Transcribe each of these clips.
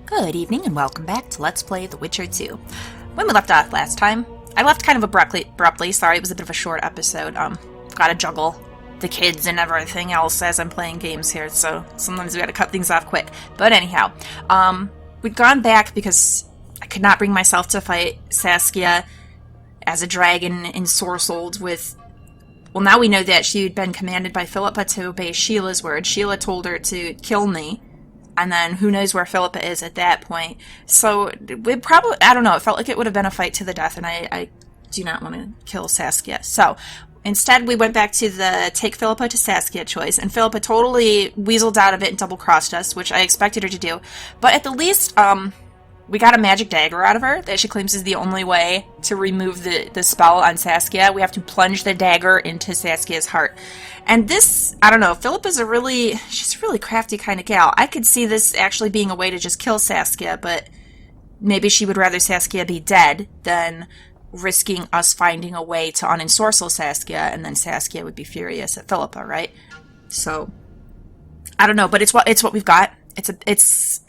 Good evening and welcome back to Let's Play The Witcher 2. When we left off last time, I left kind of abruptly, sorry, it was a bit of a short episode. Gotta juggle the kids and everything else as I'm playing games here, so sometimes we gotta cut things off quick. But anyhow, we'd gone back because I could not bring myself to fight Saskia as a dragon ensorcelled with... Well, now we know that she'd been commanded by Philippa to obey Sheila's word. Sheila told her to kill me. And then who knows where Philippa is at that point. So it probably, I don't know, it felt like it would have been a fight to the death, and I do not want to kill Saskia. So instead we went back to the take Philippa to Saskia choice, and Philippa totally weaseled out of it and double-crossed us, which I expected her to do. But at the least, we got a magic dagger out of her that she claims is the only way to remove the spell on Saskia. We have to plunge the dagger into Saskia's heart. And this, I don't know, Philippa's she's a really crafty kind of gal. I could see this actually being a way to just kill Saskia, but maybe she would rather Saskia be dead than risking us finding a way to unensorcel Saskia, and then Saskia would be furious at Philippa, right? So, I don't know, but it's what we've got. It's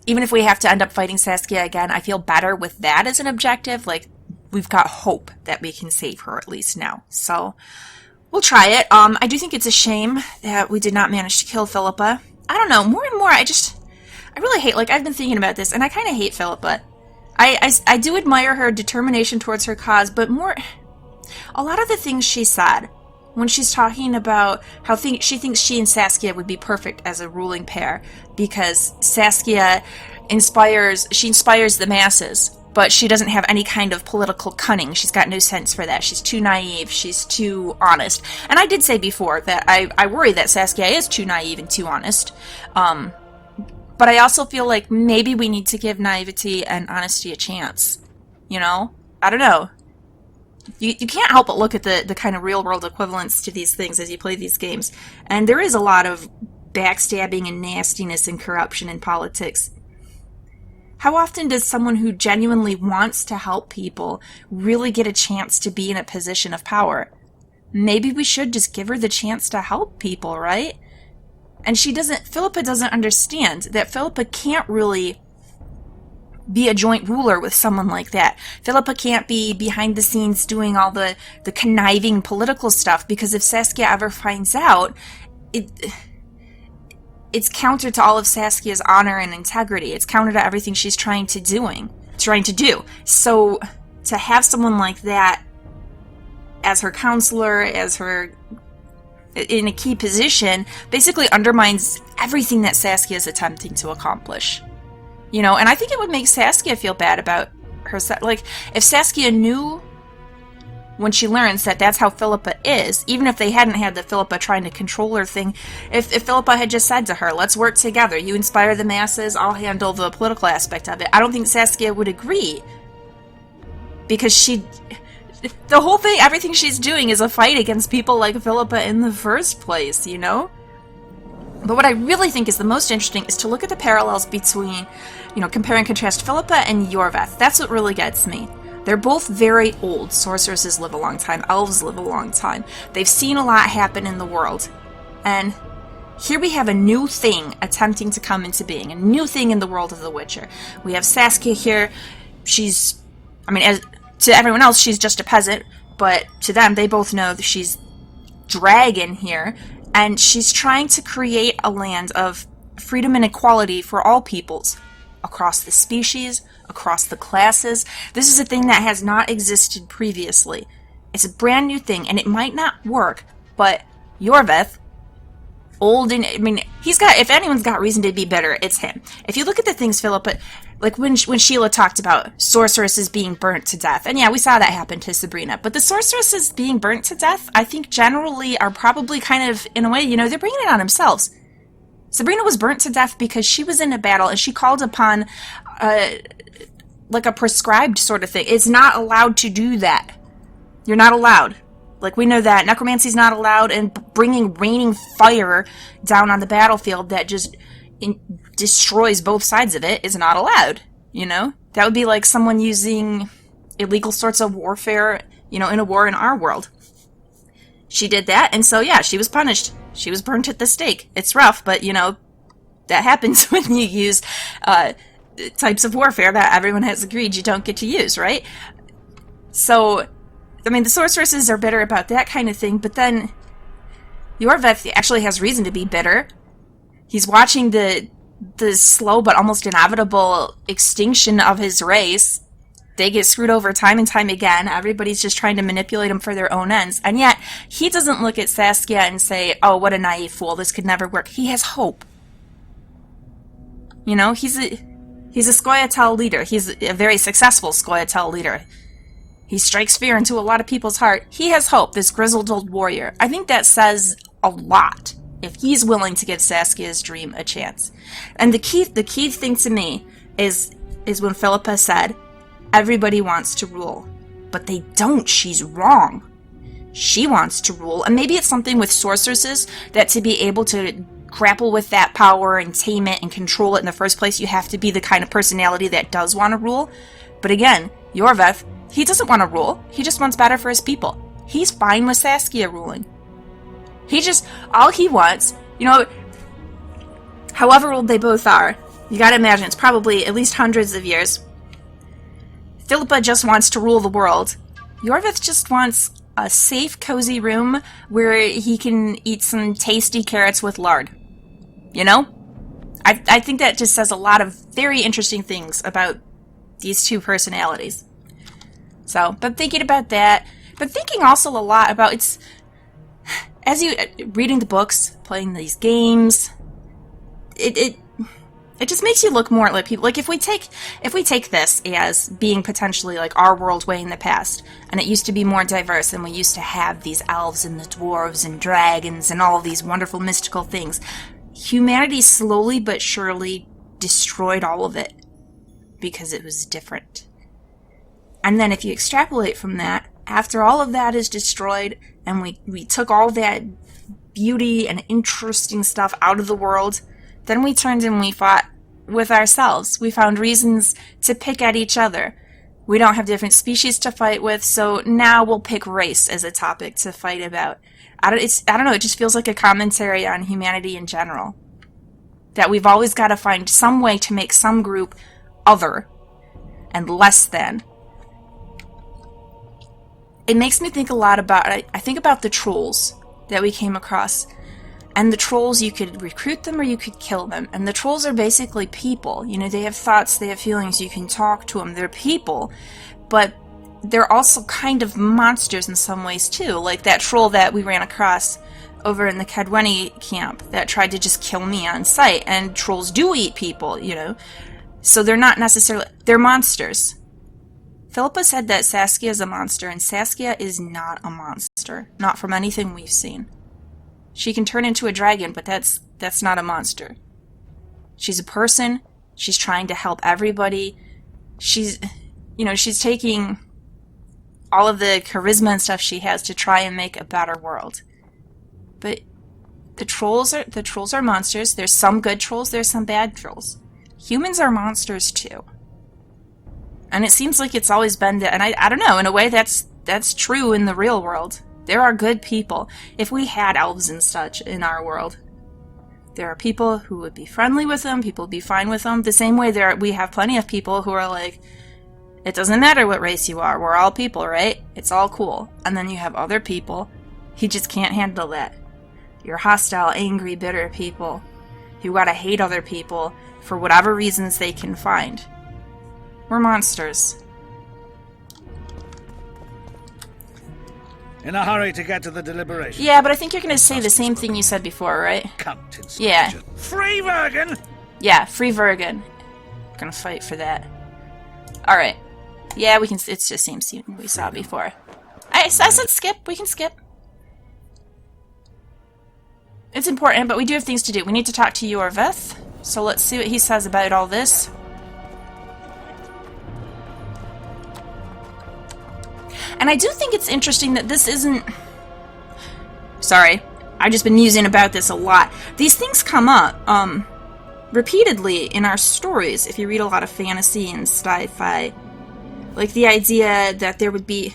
even if we have to end up fighting Saskia again, I feel better with that as an objective. Like, we've got hope that we can save her at least now. So, we'll try it. I do think it's a shame that we did not manage to kill Philippa. I don't know, more and more, I really hate, like, I've been thinking about this, and I kind of hate Philippa. I do admire her determination towards her cause, but a lot of the things she said, when she's talking about how she thinks she and Saskia would be perfect as a ruling pair, because Saskia inspires the masses, but she doesn't have any kind of political cunning. She's got no sense for that. She's too naive. She's too honest. And I did say before that I worry that Saskia is too naive and too honest. But I also feel like maybe we need to give naivety and honesty a chance. You know? I don't know. You can't help but look at the kind of real-world equivalents to these things as you play these games. And there is a lot of backstabbing and nastiness and corruption in politics. How often does someone who genuinely wants to help people really get a chance to be in a position of power? Maybe we should just give her the chance to help people, right? And Philippa doesn't understand that Philippa can't really be a joint ruler with someone like that. Philippa can't be behind the scenes doing all the conniving political stuff, because if Saskia ever finds out, it's counter to all of Saskia's honor and integrity. It's counter to everything she's trying to do. So to have someone like that as her counselor, as her in a key position, basically undermines everything that Saskia is attempting to accomplish. You know, and I think it would make Saskia feel bad about herself. Like, if Saskia knew when she learns that that's how Philippa is, even if they hadn't had the Philippa trying to control her thing, if Philippa had just said to her, let's work together, you inspire the masses, I'll handle the political aspect of it, I don't think Saskia would agree. Because the whole thing, everything she's doing is a fight against people like Philippa in the first place, you know? But what I really think is the most interesting is to look at the parallels between, you know, compare and contrast Philippa and Yorveth. That's what really gets me. They're both very old. Sorceresses live a long time. Elves live a long time. They've seen a lot happen in the world. And here we have a new thing attempting to come into being. A new thing in the world of The Witcher. We have Saskia here. To everyone else, she's just a peasant. But to them, they both know that she's dragon here. And she's trying to create a land of freedom and equality for all peoples. Across the species, across the classes. This is a thing that has not existed previously. It's a brand new thing, and it might not work, but Yorveth, if anyone's got reason to be bitter, it's him. If you look at the things Philippa, like when Sheila talked about sorceresses being burnt to death, and yeah, we saw that happen to Sabrina, but the sorceresses being burnt to death, I think generally are probably kind of, in a way, you know, they're bringing it on themselves. Sabrina was burnt to death because she was in a battle and she called upon like a prescribed sort of thing. It's not allowed to do that. You're not allowed. Like, we know that. Necromancy's not allowed, and bringing raining fire down on the battlefield that just destroys both sides of it is not allowed, you know? That would be like someone using illegal sorts of warfare, you know, in a war in our world. She did that, and so, yeah, she was punished. She was burnt at the stake. It's rough, but, you know, that happens when you use types of warfare that everyone has agreed you don't get to use, right? So, I mean, the sorceresses are bitter about that kind of thing, but then Yorveth actually has reason to be bitter. He's watching the slow but almost inevitable extinction of his race. They get screwed over time and time again. Everybody's just trying to manipulate him for their own ends. And yet, he doesn't look at Saskia and say, oh, what a naive fool, this could never work. He has hope. You know, he's a Scoia'tael leader. He's a very successful Scoia'tael leader. He strikes fear into a lot of people's heart. He has hope, this grizzled old warrior. I think that says a lot if he's willing to give Saskia's dream a chance. And the key thing to me is when Philippa said, everybody wants to rule, but they don't. She's wrong. She wants to rule, and maybe it's something with sorceresses that to be able to grapple with that power and tame it and control it in the first place, you have to be the kind of personality that does want to rule. But again, Yorveth, he doesn't want to rule. He just wants better for his people. He's fine with Saskia ruling. All he wants, you know, however old they both are, you gotta imagine it's probably at least hundreds of years. Philippa just wants to rule the world. Yorveth just wants a safe, cozy room where he can eat some tasty carrots with lard. You know? I think that just says a lot of very interesting things about these two personalities. So, but thinking about that, but thinking also a lot about as you reading the books, playing these games, it just makes you look more like people. Like if we take this as being potentially like our world way in the past, and it used to be more diverse, and we used to have these elves and the dwarves and dragons and all of these wonderful mystical things, humanity slowly but surely destroyed all of it because it was different. And then if you extrapolate from that, after all of that is destroyed, and we took all that beauty and interesting stuff out of the world, then we turned and we fought with ourselves. We found reasons to pick at each other. We don't have different species to fight with, so now we'll pick race as a topic to fight about. I don't know, it just feels like a commentary on humanity in general. That we've always got to find some way to make some group other and less than. It makes me think a lot about, I think about the trolls that we came across. And the trolls, you could recruit them or you could kill them. And the trolls are basically people. You know, they have thoughts, they have feelings, you can talk to them. They're people. But they're also kind of monsters in some ways too. Like that troll that we ran across over in the Cadwenny camp that tried to just kill me on sight. And trolls do eat people, you know. So they're not necessarily, they're monsters. Philippa said that Saskia is a monster, and Saskia is not a monster. Not from anything we've seen. She can turn into a dragon, but that's not a monster. She's a person. She's trying to help everybody. She's taking all of the charisma and stuff she has to try and make a better world. But the trolls are monsters. There's some good trolls, there's some bad trolls. Humans are monsters too. And it seems like it's always been that, and I don't know, in a way that's true in the real world. There are good people. If we had elves and such in our world, there are people who would be friendly with them, people would be fine with them. The same way we have plenty of people who are like, it doesn't matter what race you are, we're all people, right? It's all cool. And then you have other people who just can't handle that. You're hostile, angry, bitter people who gotta hate other people for whatever reasons they can find. We're monsters. In a hurry to get to the deliberation. Yeah, but I think you're going to say the same thing you said before, right? Yeah. Free Vergen! Yeah, free Vergen. Gonna fight for that. Alright. Yeah, we can. It's the same scene we saw before. I said skip. We can skip. It's important, but we do have things to do. We need to talk to Yorveth. So let's see what he says about all this. And I do think it's interesting that this isn't... Sorry, I've just been musing about this a lot. These things come up repeatedly in our stories if you read a lot of fantasy and sci-fi. Like the idea that there would be...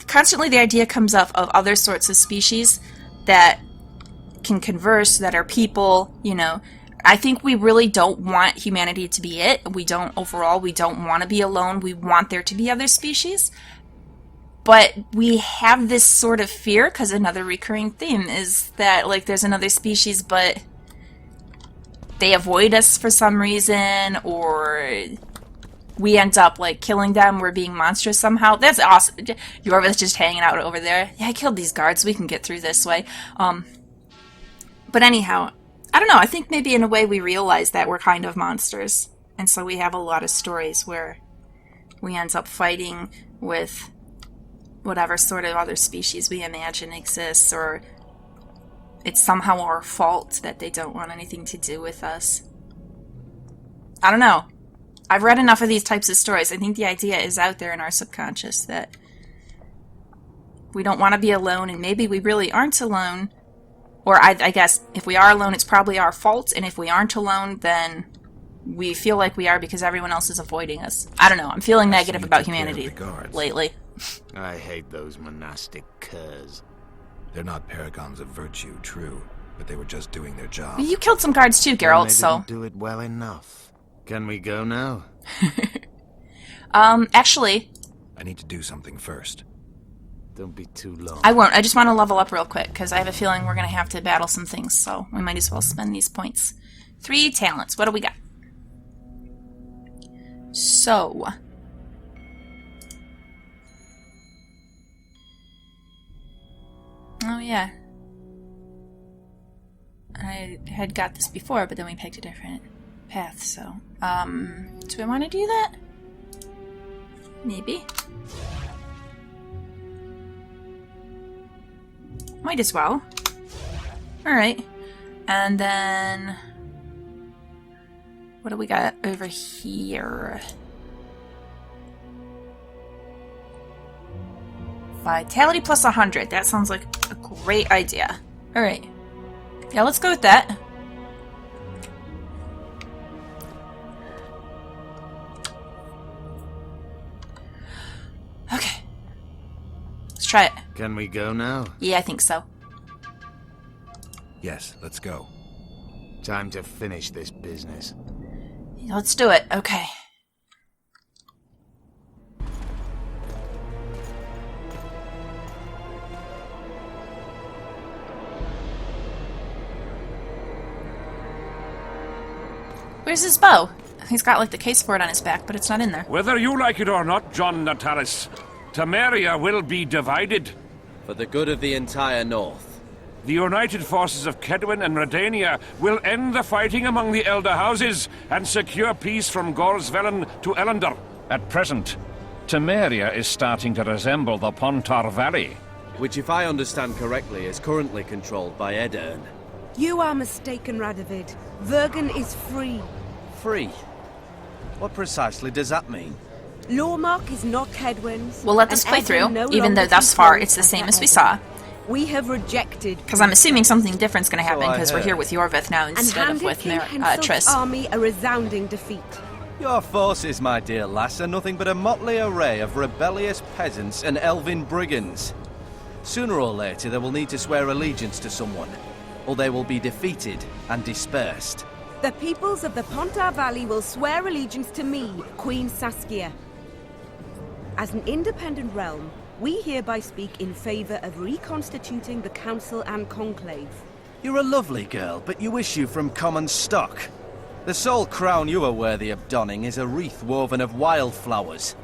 Constantly the idea comes up of other sorts of species that can converse, that are people, you know. I think we really don't want humanity to be it. We don't want to be alone. We want there to be other species. But we have this sort of fear, because another recurring theme is that, like, there's another species, but they avoid us for some reason, or we end up, like, killing them. We're being monstrous somehow. That's awesome. Yorva's just hanging out over there. Yeah, I killed these guards. We can get through this way. But anyhow, I don't know. I think maybe in a way we realize that we're kind of monsters. And so we have a lot of stories where we end up fighting with whatever sort of other species we imagine exists, or it's somehow our fault that they don't want anything to do with us. I don't know. I've read enough of these types of stories. I think the idea is out there in our subconscious that we don't want to be alone, and maybe we really aren't alone. Or I guess if we are alone, it's probably our fault, and if we aren't alone, then we feel like we are because everyone else is avoiding us. I don't know. I'm feeling negative about humanity lately. I hate those monastic curs. They're not paragons of virtue, true, but they were just doing their job. You killed some guards too, Geralt, so... They didn't do it well enough. Can we go now? Actually... I need to do something first. Don't be too long. I won't. I just want to level up real quick, because I have a feeling we're going to have to battle some things, so we might as well spend these points. 3 talents. What do we got? So... Oh, yeah. I had got this before, but then we picked a different path, so... do we want to do that? Maybe. Might as well. Alright. And then... what do we got over here? Vitality plus 100. That sounds like a great idea. Alright. Yeah, let's go with that. Okay. Let's try it. Can we go now? Yeah, I think so. Yes, let's go. Time to finish this business. Yeah, let's do it. Okay. Where's his bow? He's got, like, the case for it on his back, but it's not in there. Whether you like it or not, John Natalis, Temeria will be divided. For the good of the entire North. The united forces of Kedwin and Redania will end the fighting among the Elder Houses and secure peace from Gorsvelen to Ellender. At present, Temeria is starting to resemble the Pontar Valley. Which, if I understand correctly, is currently controlled by Edirn. You are mistaken, Radovid. Vergen is free. Free? What precisely does that mean? Lawmark is not Kedwin's. We'll let this play through, even though thus far it's the same as we saw. We have rejected... Because I'm assuming something different's going to happen, So I because we're heard. here with Yorvith now instead of with Triss. army a resounding defeat. Your forces, my dear lass, are nothing but a motley array of rebellious peasants and elven brigands. Sooner or later they will need to swear allegiance to someone, or they will be defeated and dispersed. The peoples of the Pontar Valley will swear allegiance to me, Queen Saskia. As an independent realm, we hereby speak in favor of reconstituting the Council and Conclave. You're a lovely girl, but you issue from common stock. The sole crown you are worthy of donning is a wreath woven of wildflowers.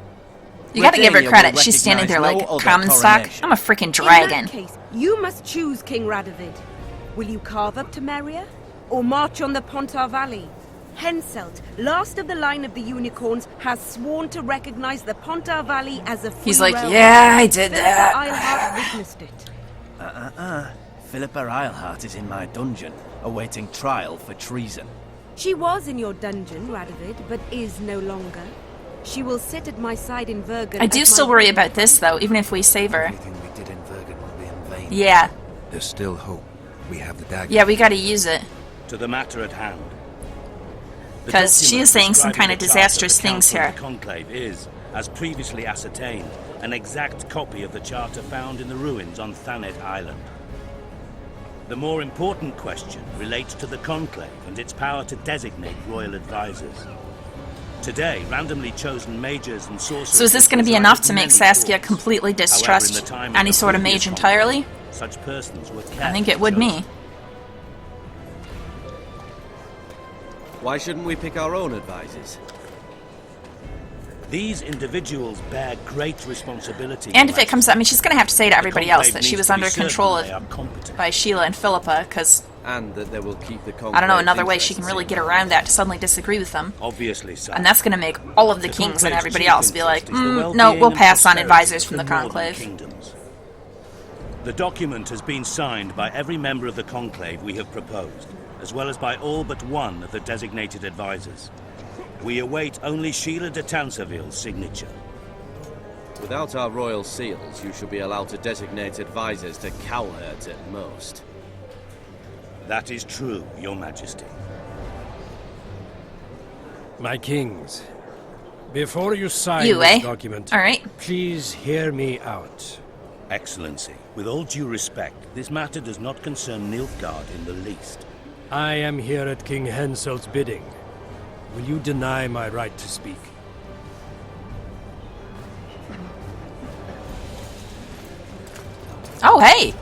You gotta give her Redania credit. will She's standing there recognize like, no other common stock? coronation. I'm a freaking In dragon. that case, you must choose King Radovid. Will you carve up Temeria, or march on the Pontar Valley? Henselt, last of the line of the unicorns, has sworn to recognize the Pontar Valley as a free He's like, realm. yeah, I did Philippa that. Eilhart witnessed it. Philippa Eilhart is in my dungeon, awaiting trial for treason. She was in your dungeon, Radovid, but is no longer. She will sit at my side in Vergen. I do as my still worry queen. about this, though, even if we save her. Everything we did in Vergen will be in vain. Yeah. There's still hope. We have the dagger. Yeah, we gotta use it. To the matter at hand. The 'Cause she is saying some document kind of describing the charter disastrous of the things Council here. and Conclave is, as previously ascertained, an exact copy of the charter found in the ruins on Thanet Island. The more important question relates to the conclave and its power to designate royal advisors. Today, randomly chosen mages and sorcerers... So is this going to be enough to make Saskia completely distrust any sort of mage entirely? Such persons were I think it would me. Why shouldn't we pick our own advisors? These individuals bear great responsibility. And if it comes up, I mean, she's going to have to say to everybody else that she was under control by Sheila and Philippa, because... And that they will keep the conclave. I don't know another way she can really get around that to suddenly disagree with them. Obviously so. And that's going to make all of the kings and everybody else be like, no, we'll pass on advisors from the conclave. The document has been signed by every member of the conclave we have proposed, as well as by all but one of the designated advisors. We await only Sheila de Tanseville's signature. Without our royal seals, you should be allowed to designate advisors to cowherds at most. That is true, Your Majesty. My kings, before you sign this document, all right, please hear me out. Excellency, with all due respect, this matter does not concern Nilfgaard in the least. I am here at King Henselt's bidding. Will you deny my right to speak? Oh, hey!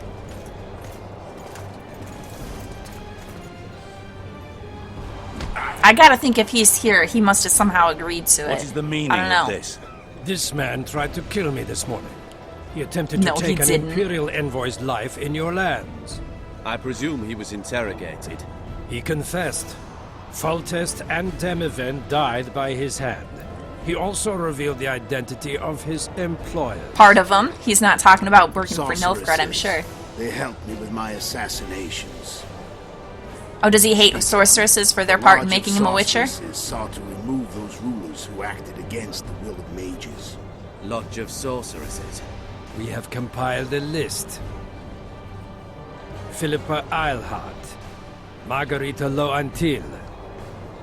I gotta think if he's here, he must have somehow agreed to it. What is the meaning I don't know. of this? This man tried to kill me this morning. He attempted to take an Imperial envoy's life in your lands. I presume he was interrogated. He confessed. Foltest and Demiven died by his hand. He also revealed the identity of his employer. Part of him. He's not talking about working for Nilfgaard, I'm sure. They helped me with my assassinations. Oh, does he hate sorceresses for their part in making him a witcher? Sought to remove those rulers who acted against the will of mages. Lodge of Sorceresses. We have compiled a list. Philippa Eilhart, Margarita Loantil,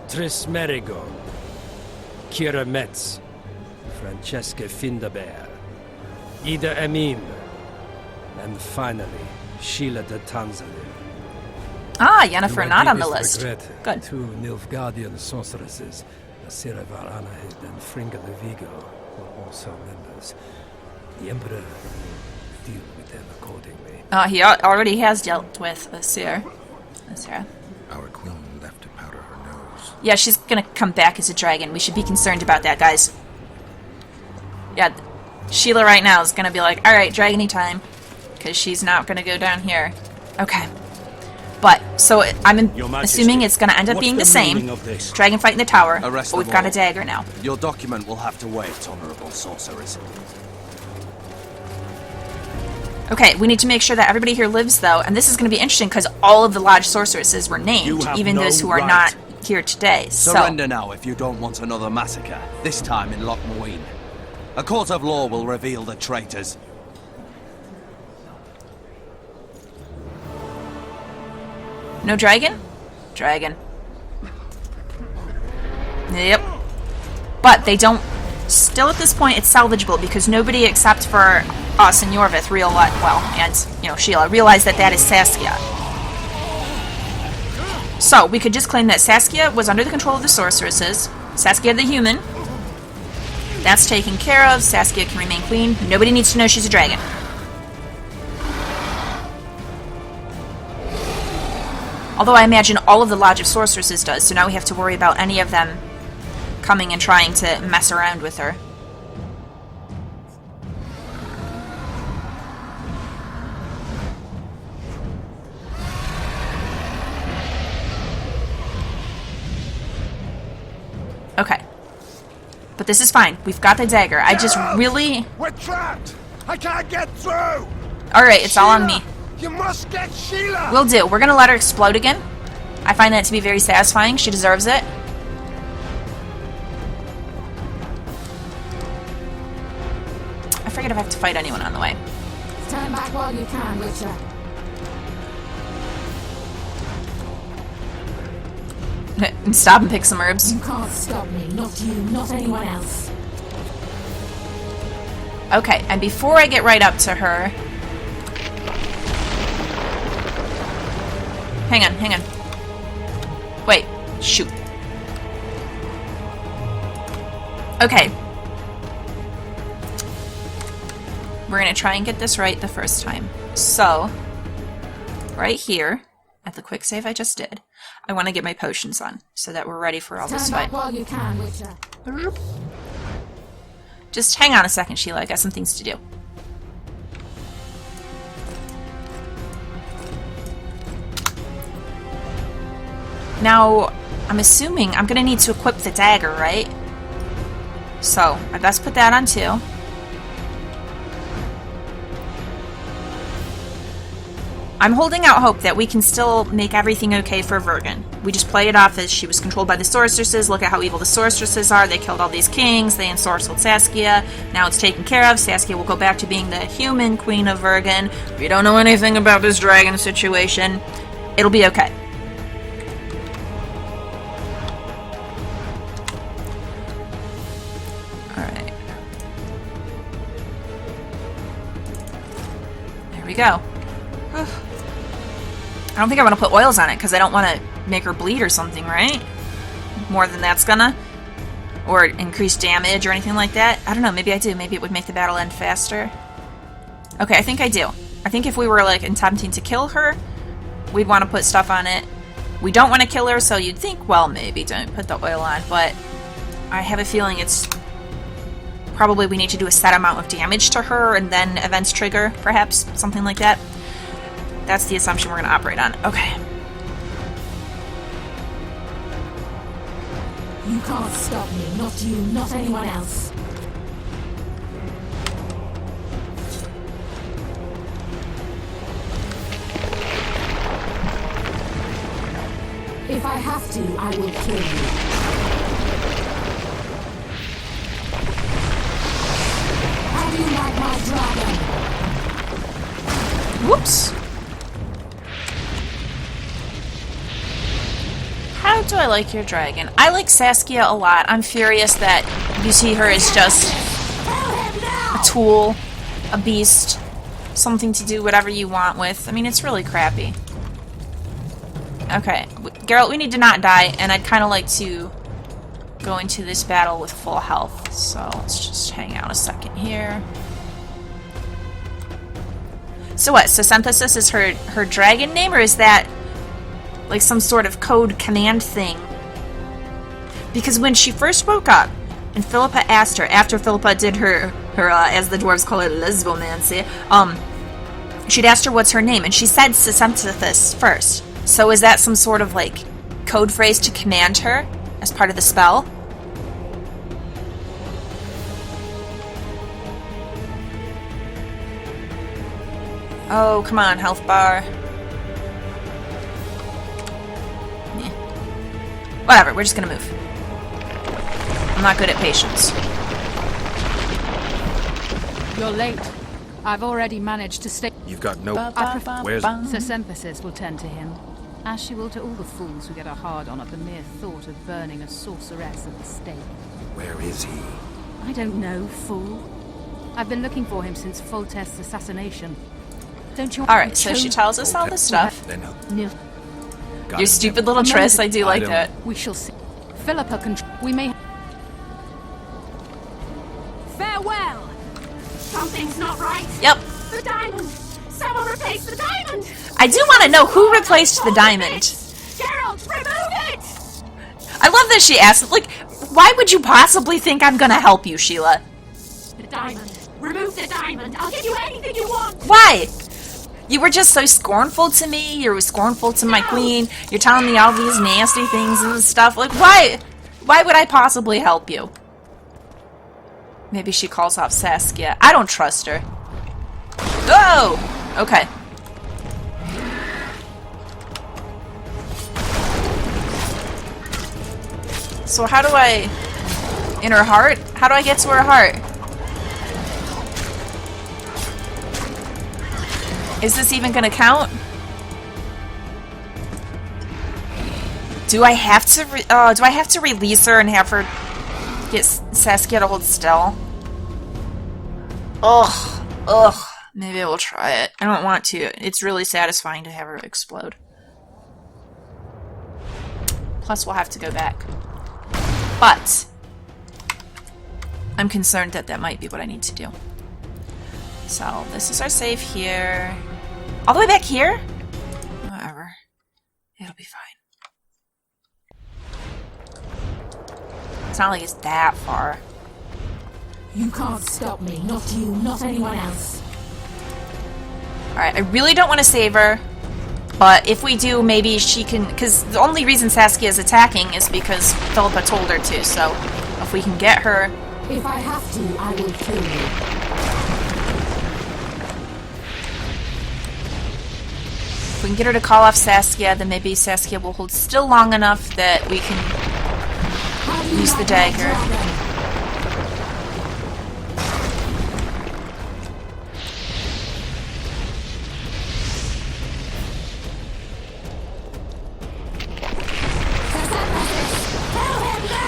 Tris Merigold, Kira Metz, Francesca Findabair, Ida Emim, and finally, Sheila de Tanseville. Ah, Yennefer not on the list. Good. Two Nilfgaardian sorceresses, Asira Varanahid and Fringa de Vigo, were also members. The Emperor will deal with them accordingly. He already has dealt with Asira. Our queen left to powder her nose. Yeah, she's gonna come back as a dragon. We should be concerned about that, guys. Yeah, Sheila right now is gonna be like, alright, dragony time. Because she's not gonna go down here. Okay. But, so I'm assuming it's gonna end up being the same. Dragon fight in the tower. But we've got a dagger now. Your document will have to wait, honorable sorceress. Okay, we need to make sure that everybody here lives, though, and this is going to be interesting because all of the lodge sorceresses were named, even those who are not here today. Surrender now if you don't want another massacre, this time in Lochmuin. A court of law will reveal the traitors. No dragon? Dragon. Yep. But they don't... Still at this point, it's salvageable because nobody except for us and Yorvith and, Sheila, realized that that is Saskia. So, we could just claim that Saskia was under the control of the sorceresses. Saskia the human. That's taken care of. Saskia can remain queen. Nobody needs to know she's a dragon. Although I imagine all of the Lodge of Sorceresses does, so now we have to worry about any of them coming and trying to mess around with her. Okay. But this is fine. We've got the dagger. I just really... We're trapped! I can't get through! Alright, it's all on me. You must get Sheila! Will do. We're gonna let her explode again. I find that to be very satisfying. She deserves it. I forget if I have to fight anyone on the way. Stand back while you can, Witcher. Stop and pick some herbs. You can't stop me. Not you, not anyone else. Okay, and before I get right up to her... Hang on. Wait. Shoot. Okay. We're gonna try and get this right the first time. So, right here, at the quick save I just did, I want to get my potions on, so that we're ready for all this fight. Turn back while you can, Witcher. Just hang on a second, Sheila. I got some things to do. Now, I'm assuming I'm gonna need to equip the dagger, right? So, I best put that on too. I'm holding out hope that we can still make everything okay for Vergen. We just play it off as she was controlled by the sorceresses. Look at how evil the sorceresses are. They killed all these kings. They ensorcelled Saskia. Now it's taken care of. Saskia will go back to being the human queen of Vergen. We don't know anything about this dragon situation. It'll be okay. Alright. There we go. I don't think I want to put oils on it because I don't want to make her bleed or something, right? More than that's gonna. Or increase damage or anything like that. I don't know, maybe I do. Maybe it would make the battle end faster. Okay, I think I do. I think if we were like attempting to kill her, we'd want to put stuff on it. We don't want to kill her, so you'd think, well, maybe don't put the oil on, but I have a feeling it's probably we need to do a set amount of damage to her and then events trigger, perhaps, something like that. That's the assumption we're going to operate on. Okay. You can't stop me. Not you, not anyone else. If I have to, I will kill you. How do you like my dragon? Whoops. How do I like your dragon? I like Saskia a lot. I'm furious that you see her as just a tool, a beast, something to do whatever you want with. I mean, it's really crappy. Okay, Geralt, we need to not die, and I'd kind of like to go into this battle with full health. So let's just hang out a second here. So what, Saesenthessis is her dragon name, or is that like some sort of code command thing? Because when she first woke up, and Philippa asked her, after Philippa did her as the dwarves call it, lesbomancy, she'd asked her what's her name, and she said Saesenthessis first. So is that some sort of like code phrase to command her as part of the spell? Oh, come on, health bar. Yeah. Whatever, we're just gonna move. I'm not good at patience. You're late. I've already managed to stay. You've got no... Where's... Saesenthessis will tend to him, as she will to all the fools who get a hard-on at the mere thought of burning a sorceress at the stake. Where is he? I don't know, fool. I've been looking for him since Foltest's assassination. Don't you... Alright, so she tells us all this stuff. Your stupid little Triss, I do like that. We shall see. Philippa can... We may... Farewell! Something's not right. Yep. The diamond! Someone replace the diamond! I do want to know who replaced the diamond. Geralt, remove it! I love that she asked, like, why would you possibly think I'm gonna help you, Sheila? The diamond. Remove the diamond. I'll give you anything you want. Why? You were just so scornful to me. You were scornful to my queen. You're telling me all these nasty things and stuff. Like, why? Why would I possibly help you? Maybe she calls off Saskia. I don't trust her. Oh! Okay. So how do I... In her heart? How do I get to her heart? Is this even gonna count? Do I have to do I have to release her and have her get Saskia to hold still? Ugh. Ugh. Maybe I will try it. I don't want to. It's really satisfying to have her explode. Plus, we'll have to go back. But I'm concerned that that might be what I need to do. So, this is our save here. All the way back here? Whatever. It'll be fine. It's not like it's that far. You can't stop me. Not you, not anyone else. Alright, I really don't want to save her. But if we do, maybe she can... Because the only reason Saskia is attacking is because Philippa told her to. So, if we can get her... If I have to, I will kill you. If we can get her to call off Saskia, then maybe Saskia will hold still long enough that we can use the dagger.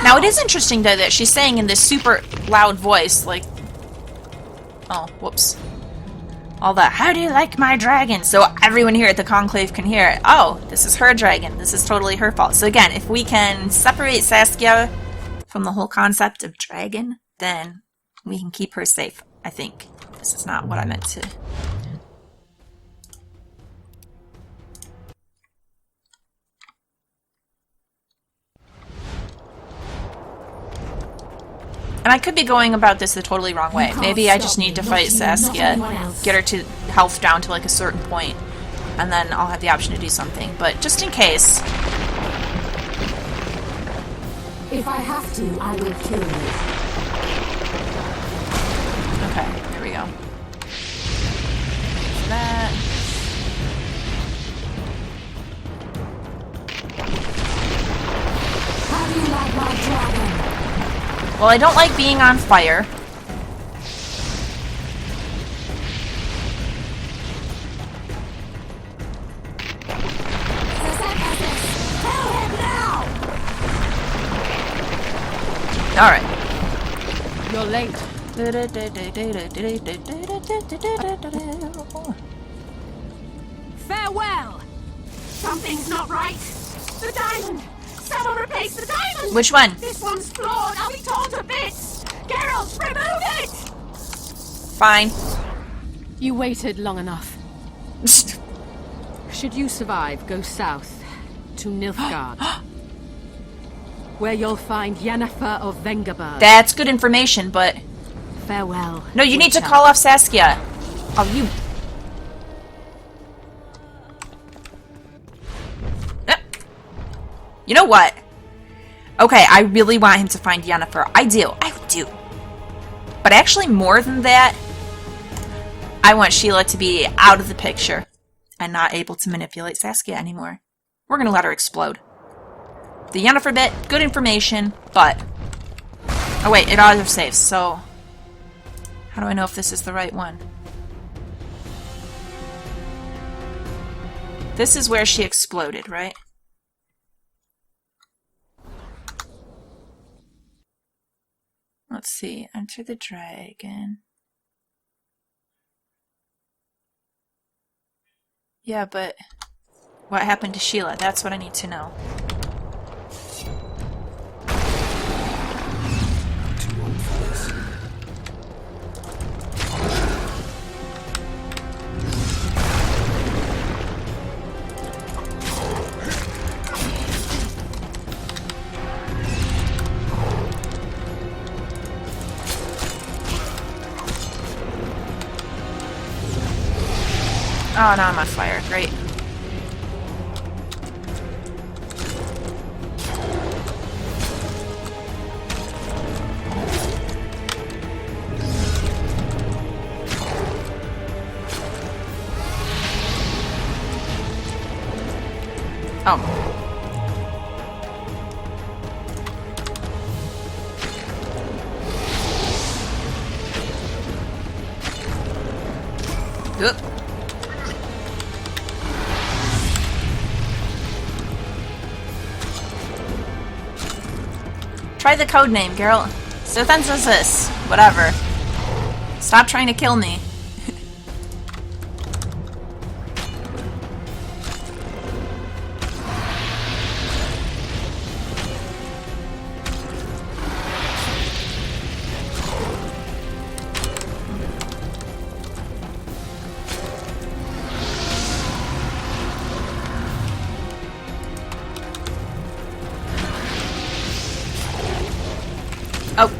Now it is interesting though that she's saying in this super loud voice, like, oh, whoops. All that, how do you like my dragon? So everyone here at the conclave can hear it. Oh, this is her dragon. This is totally her fault. So again, if we can separate Saskia from the whole concept of dragon, then we can keep her safe, I think. This is not what I meant to... And I could be going about this the totally wrong way. Maybe I just need to fight Saskia, get her to health down to like a certain point, and then I'll have the option to do something. But just in case... If I have to, I will kill you. Okay, here we go. That. How do you like my dragon? Well, I don't like being on fire. Alright. You're late. Farewell! Something's not right. The diamond! Someone replace the diamond! Which one? This one's flawed. I'll be torn to bits. Geralt, remove it! Fine. You waited long enough. Should you survive, go south to Nilfgaard, where you'll find Yennefer of Vengerberg. That's good information, but... Farewell. No, you need to call off Saskia. Oh, you... You know what? Okay, I really want him to find Yennefer. I do. But actually, more than that, I want Sheila to be out of the picture and not able to manipulate Saskia anymore. We're gonna let her explode. The Yennefer bit, good information, but... Oh wait, it auto-saves, so... How do I know if this is the right one? This is where she exploded, right? Let's see. Enter the dragon. Yeah, but what happened to Sheila? That's what I need to know. I'm too old for this. Oh, now I'm on fire. Great. Oh. Ugh. Try the code name, Geralt. Saesenthessis. Whatever. Stop trying to kill me. Oh.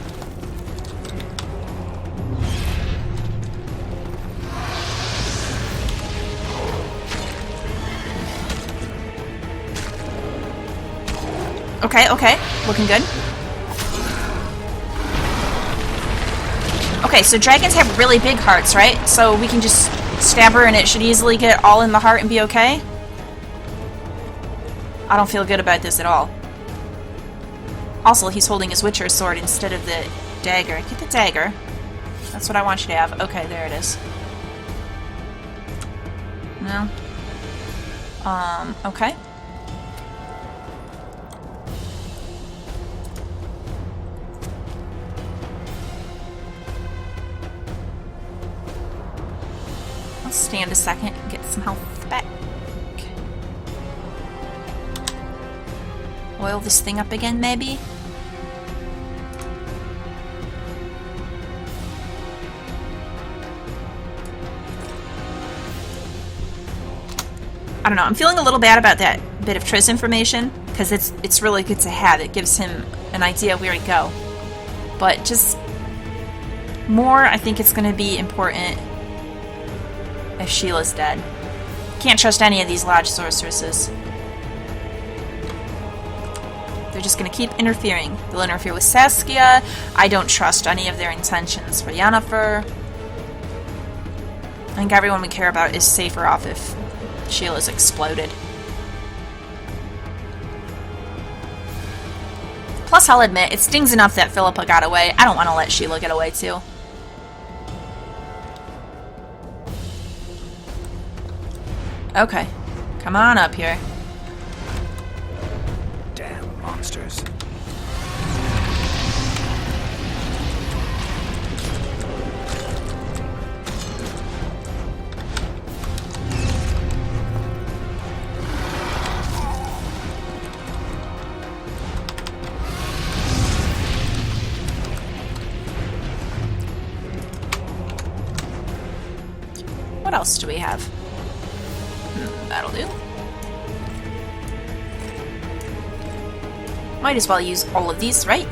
Okay, okay. Looking good. Okay, so dragons have really big hearts, right? So we can just stab her and it should easily get all in the heart and be okay? I don't feel good about this at all. Also, he's holding his Witcher sword instead of the dagger. Get the dagger. That's what I want you to have. Okay, there it is. No? Okay. I'll stand a second and get some health back. Oil this thing up again, maybe? I don't know, I'm feeling a little bad about that bit of Triss information, because it's really good to have. It gives him an idea of where to go. But just more, I think it's going to be important if Sheila's dead. Can't trust any of these lodge sorceresses. They're just going to keep interfering. They'll interfere with Saskia. I don't trust any of their intentions for Yennefer. I think everyone we care about is safer off if Sheila's exploded. Plus, I'll admit, it stings enough that Philippa got away. I don't want to let Sheila get away, too. Okay. Come on up here. Damn monsters. What else do we have? That'll do. Might as well use all of these, right?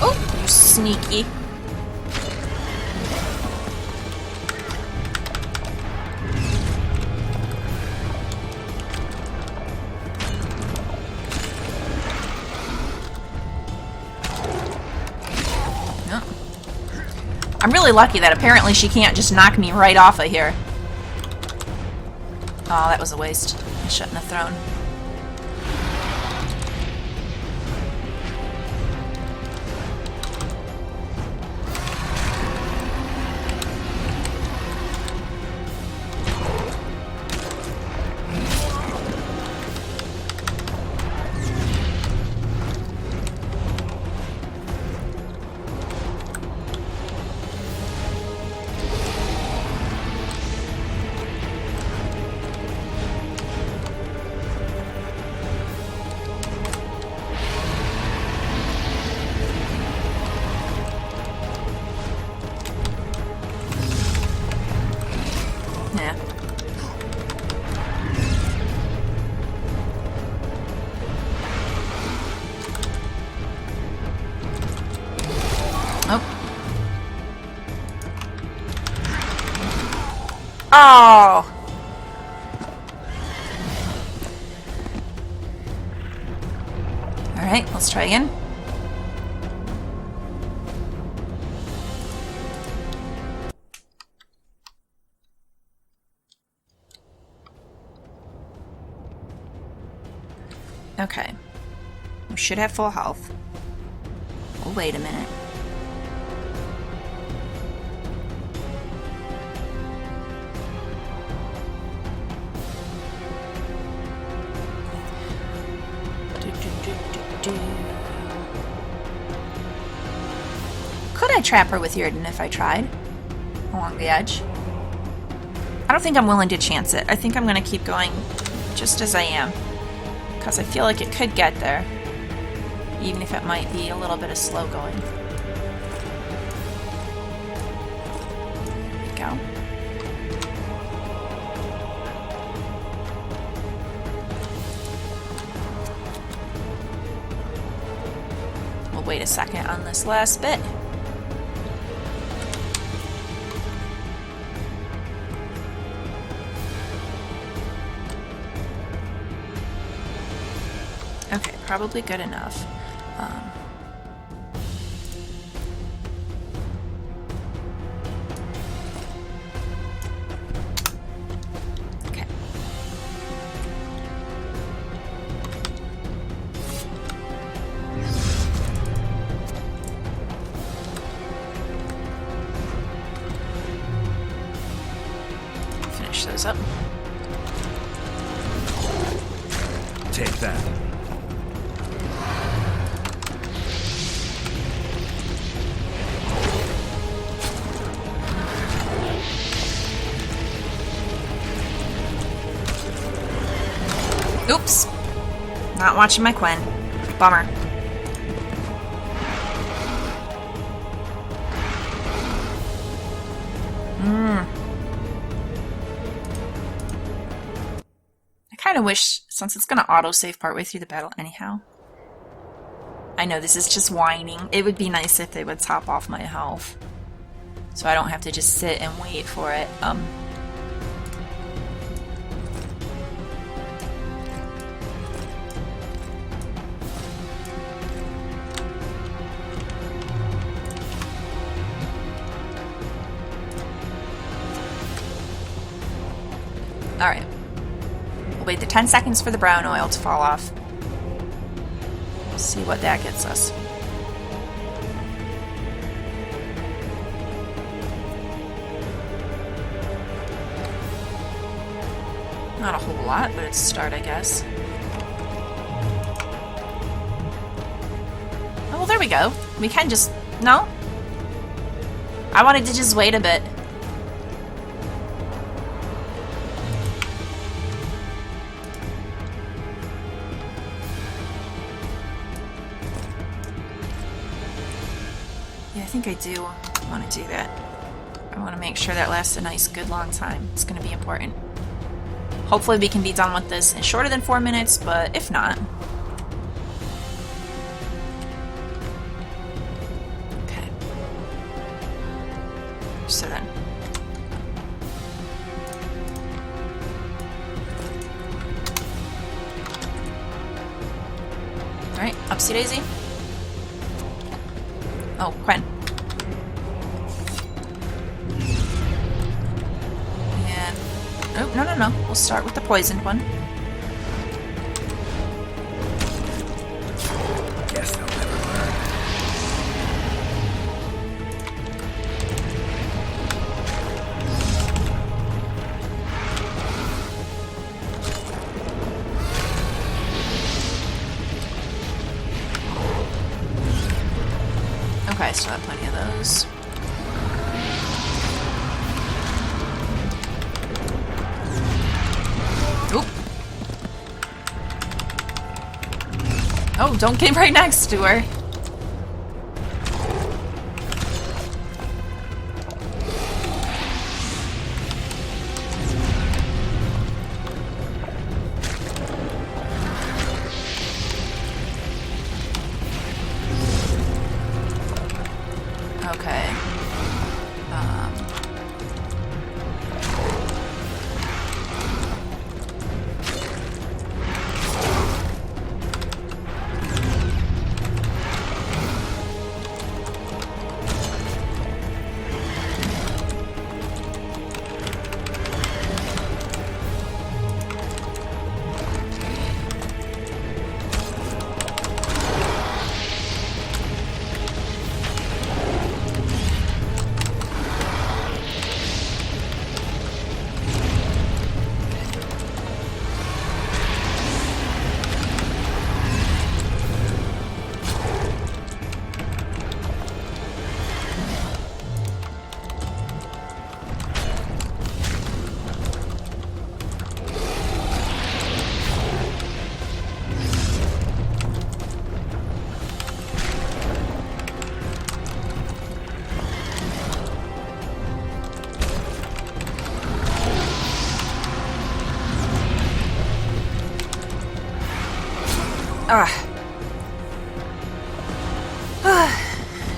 Oh, you sneaky. I'm really lucky that apparently she can't just knock me right off of here. Oh, that was a waste. I shouldn't have thrown. Oh! Alright, let's try again. Okay. We should have full health. Oh, wait a minute. Could I trap her with Yrden if I tried? Along the edge? I don't think I'm willing to chance it. I think I'm going to keep going just as I am. Because I feel like it could get there. Even if it might be a little bit of slow going. anyhow. We'll wait a second on this last bit. Okay, probably good enough. Okay. Finish those up. Take that. Oops. Not watching my Quen. Bummer. I kind of wish, since it's going to autosave partway through the battle anyhow. I know this is just whining. It would be nice if they would top off my health, so I don't have to just sit and wait for it. Alright. We'll wait the 10 seconds for the brown oil to fall off. See what that gets us. Not a whole lot, but it's a start, I guess. Oh, well, there we go. We can just... No? I wanted to just wait a bit. Yeah, I think I do want to do that. I want to make sure that lasts a nice, good, long time. It's going to be important. Hopefully we can be done with this in shorter than 4 minutes, but if not... Okay. So then... Alright, upsy daisy. Oh, Quen. And... Oh, no. We'll start with the poisoned one. Guess they'll never learn. Okay, I still have plenty of those. Oop. Oh, don't get right next to her. Okay.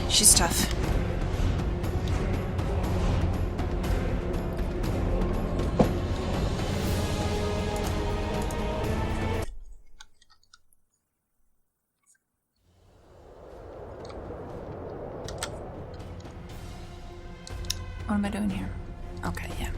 She's tough. What am I doing here? Okay, yeah.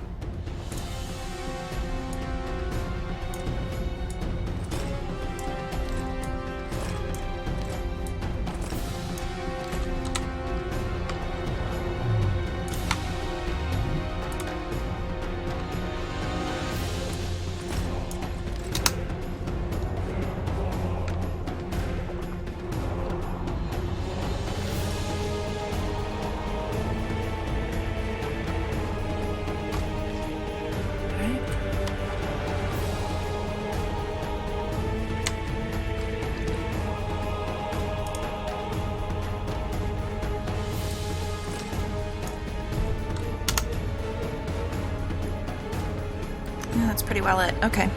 Yeah, that's pretty well it. Okay.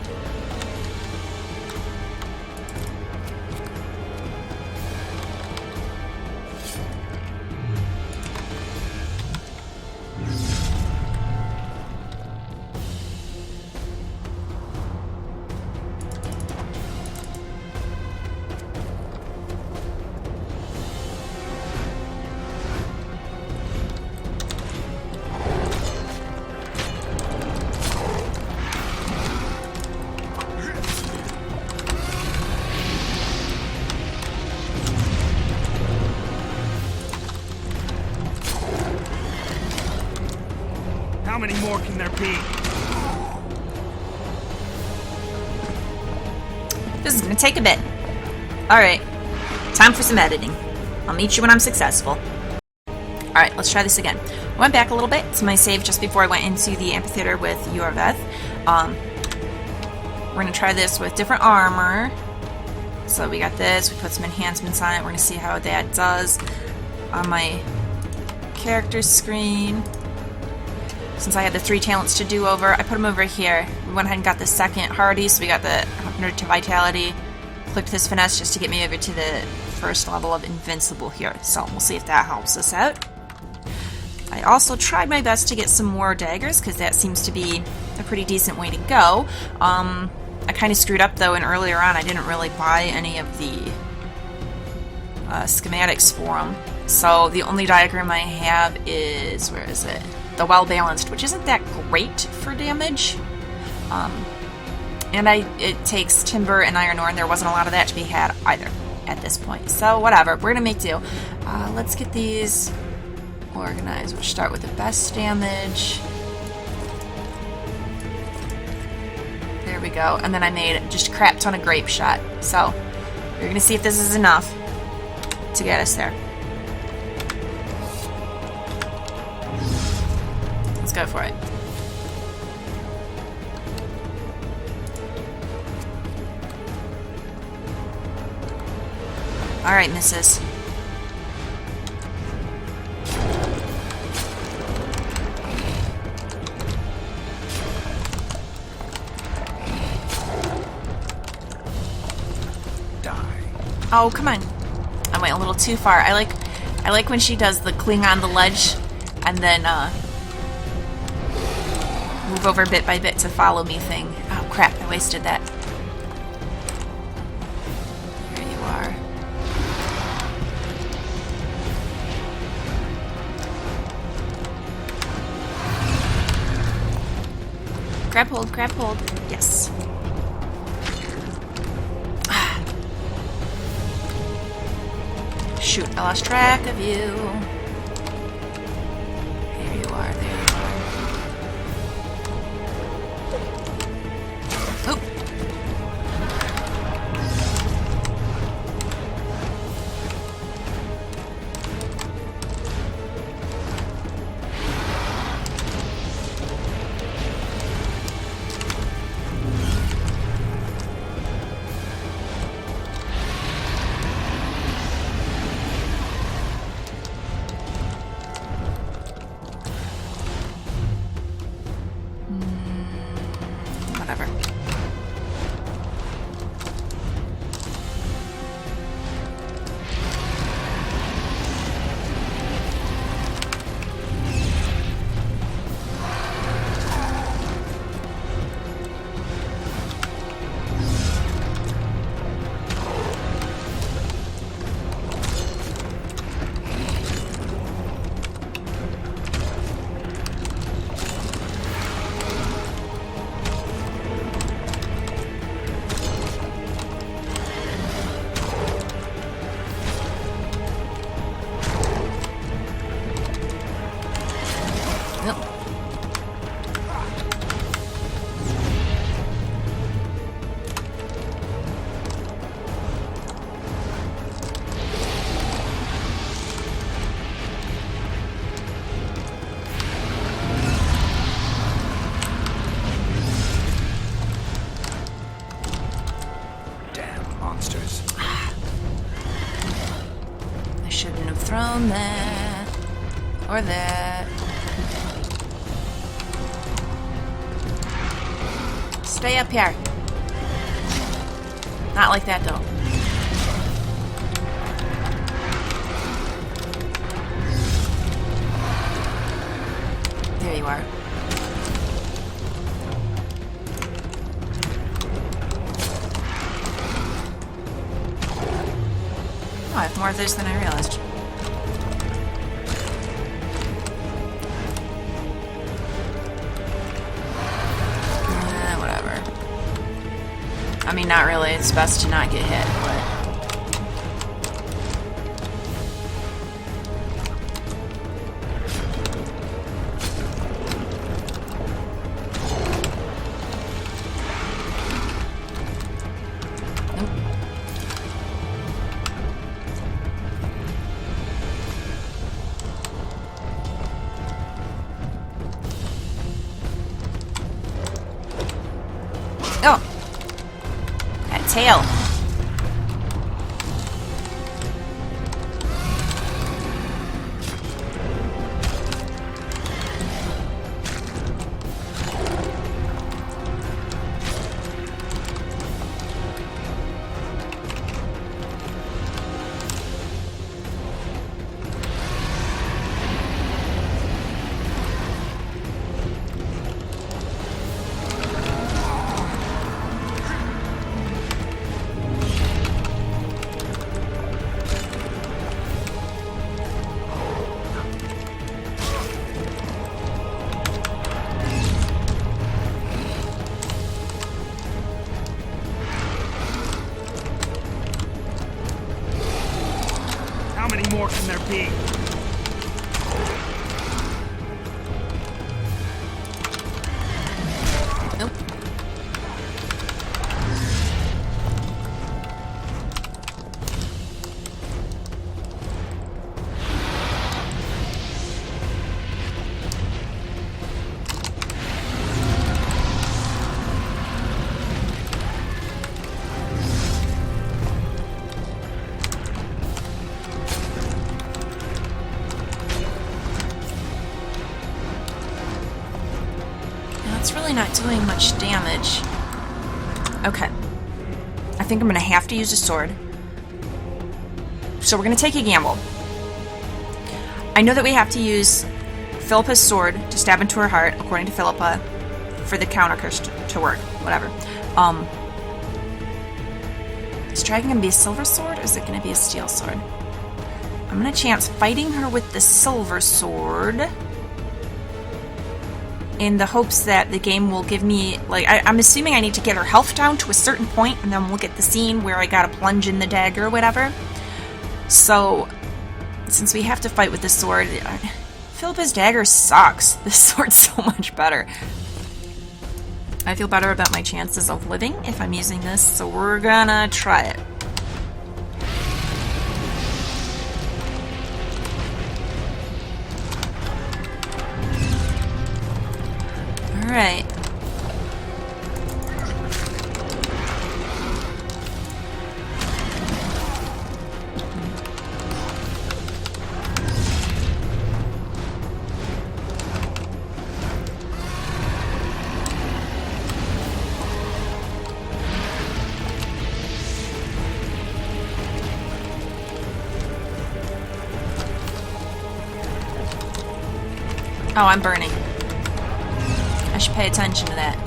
How many more can there be? This is gonna take a bit. Alright. Time for some editing. I'll meet you when I'm successful. Alright, let's try this again. I went back a little bit to my save just before I went into the amphitheater with Yorveth. We're gonna try this with different armor. So we got this, we put some enhancements on it. We're gonna see how that does on my character screen. Since I had the 3 talents to do over, I put them over here. We went ahead and got the second hardy, so we got the 100 to vitality. Clicked this finesse just to get me over to the first level of invincible here. So we'll see if that helps us out. I also tried my best to get some more daggers, because that seems to be a pretty decent way to go. I kind of screwed up though, and earlier on I didn't really buy any of the schematics for them. So the only diagram I have is, where is it? The well-balanced, which isn't that great for damage. And it takes timber and iron ore, and there wasn't a lot of that to be had either at this point. So whatever, we're gonna make do. Let's get these organized. We'll start with the best damage. There we go. And then I made just a crap ton of grape shot. So we're gonna see if this is enough to get us there. Let's go for it. Alright, missus. Die. Oh, come on. I went a little too far. I like when she does the cling on the ledge and then move over bit by bit to follow me thing. Oh crap, I wasted that. Here you are. Grab hold, grab hold. Yes. Shoot, I lost track of you. There you are, there you are. Oh. Nope. Damn monsters. I shouldn't have thrown that. Or that. Stay up here. Not like that, though. There you are. Oh, I have more of those than I realized. Whatever. I mean, not really. It's best to not get hit, but... Oh! That tail. How many more can there be? Nope. It's really not doing much damage. Okay. I think I'm gonna have to use a sword. So we're gonna take a gamble. I know that we have to use Philippa's sword to stab into her heart, according to Philippa, for the counter curse to work. Whatever. Is dragon gonna be a silver sword, or is it gonna be a steel sword? I'm gonna chance fighting her with the silver sword, in the hopes that the game will give me, like, I'm assuming I need to get her health down to a certain point, and then we'll get the scene where I gotta plunge in the dagger or whatever. So, since we have to fight with the sword, Philippa's dagger sucks. This sword's so much better. I feel better about my chances of living if I'm using this, so we're gonna try it. Alright. Oh, I'm burning. I should pay attention to that.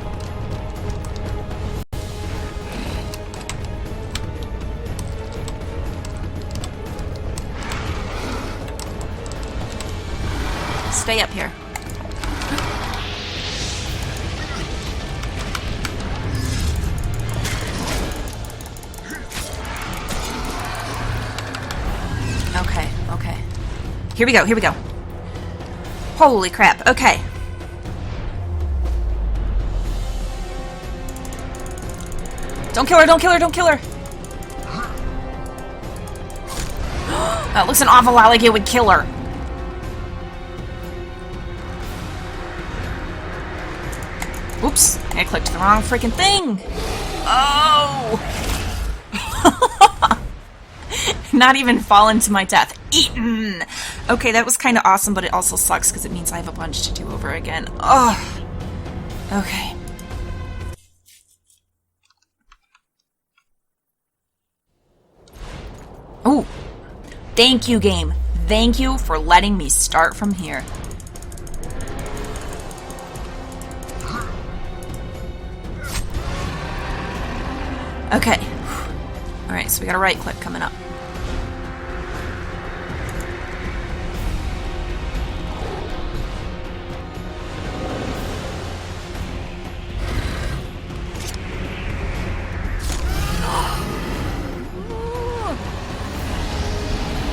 Stay up here. Okay, okay. Here we go, here we go. Holy crap, okay. Don't kill her, don't kill her, don't kill her! That looks an awful lot like it would kill her. Oops, I clicked the wrong freaking thing! Oh! Not even fallen to my death. Eaten! Okay, that was kind of awesome, but it also sucks because it means I have a bunch to do over again. Ugh. Okay. Oh! Thank you, game. Thank you for letting me start from here. Okay. Alright, so we got a right click coming up.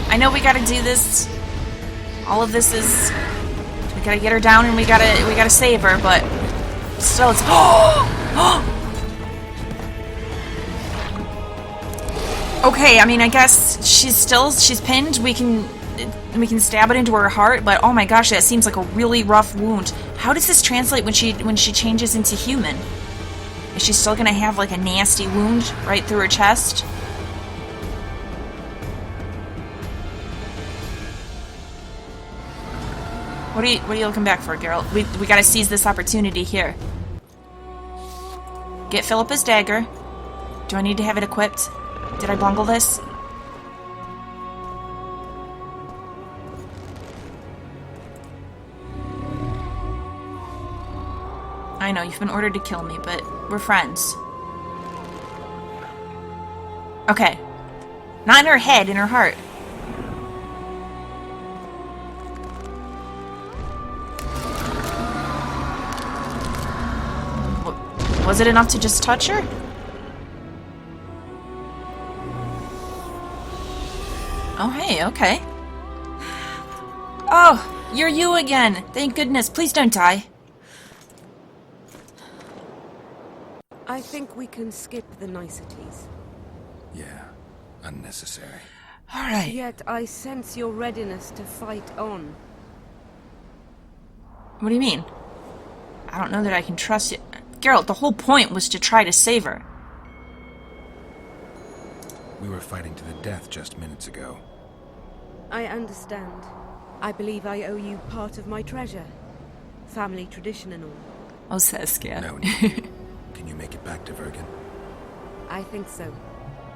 I know we gotta do this. All of this is... We gotta get her down and we gotta save her, but... Still, it's... Okay, I mean, I guess she's pinned. We can stab it into her heart, but oh my gosh, that seems like a really rough wound. How does this translate when she changes into human? Is she still gonna have like a nasty wound right through her chest? What are you looking back for, Geralt? We gotta seize this opportunity here. Get Philippa's dagger. Do I need to have it equipped? Did I bungle this? I know, you've been ordered to kill me, but we're friends. Okay. Not in her head, in her heart. Was it enough to just touch her? Oh, hey, okay. Oh, you're you again. Thank goodness. Please don't die. I think we can skip the niceties. Yeah, unnecessary. All right. Yet I sense your readiness to fight on. What do you mean? I don't know that I can trust you. Geralt, the whole point was to try to save her. We were fighting to the death just minutes ago. I understand. I believe I owe you part of my treasure. Family tradition and all. Oh, Saskia. No need. Can you make it back to Vergen? I think so.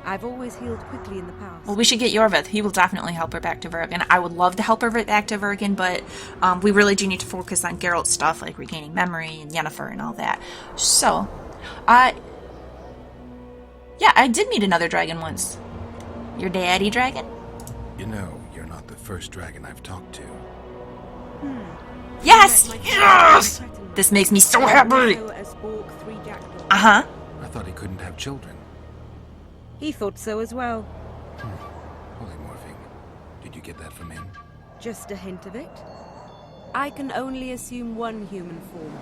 I've always healed quickly in the past. Well, we should get Yorvith. He will definitely help her back to Vergen. I would love to help her back to Vergen, but we really do need to focus on Geralt's stuff, like regaining memory and Yennefer and all that. So, yeah, I did meet another dragon once. Your daddy dragon? You know, you're not the first dragon I've talked to. Yes! Yes! This makes me so happy! Uh-huh. I thought he couldn't have children. He thought so as well. Polymorphing. Did you get that from him? Just a hint of it. I can only assume one human form.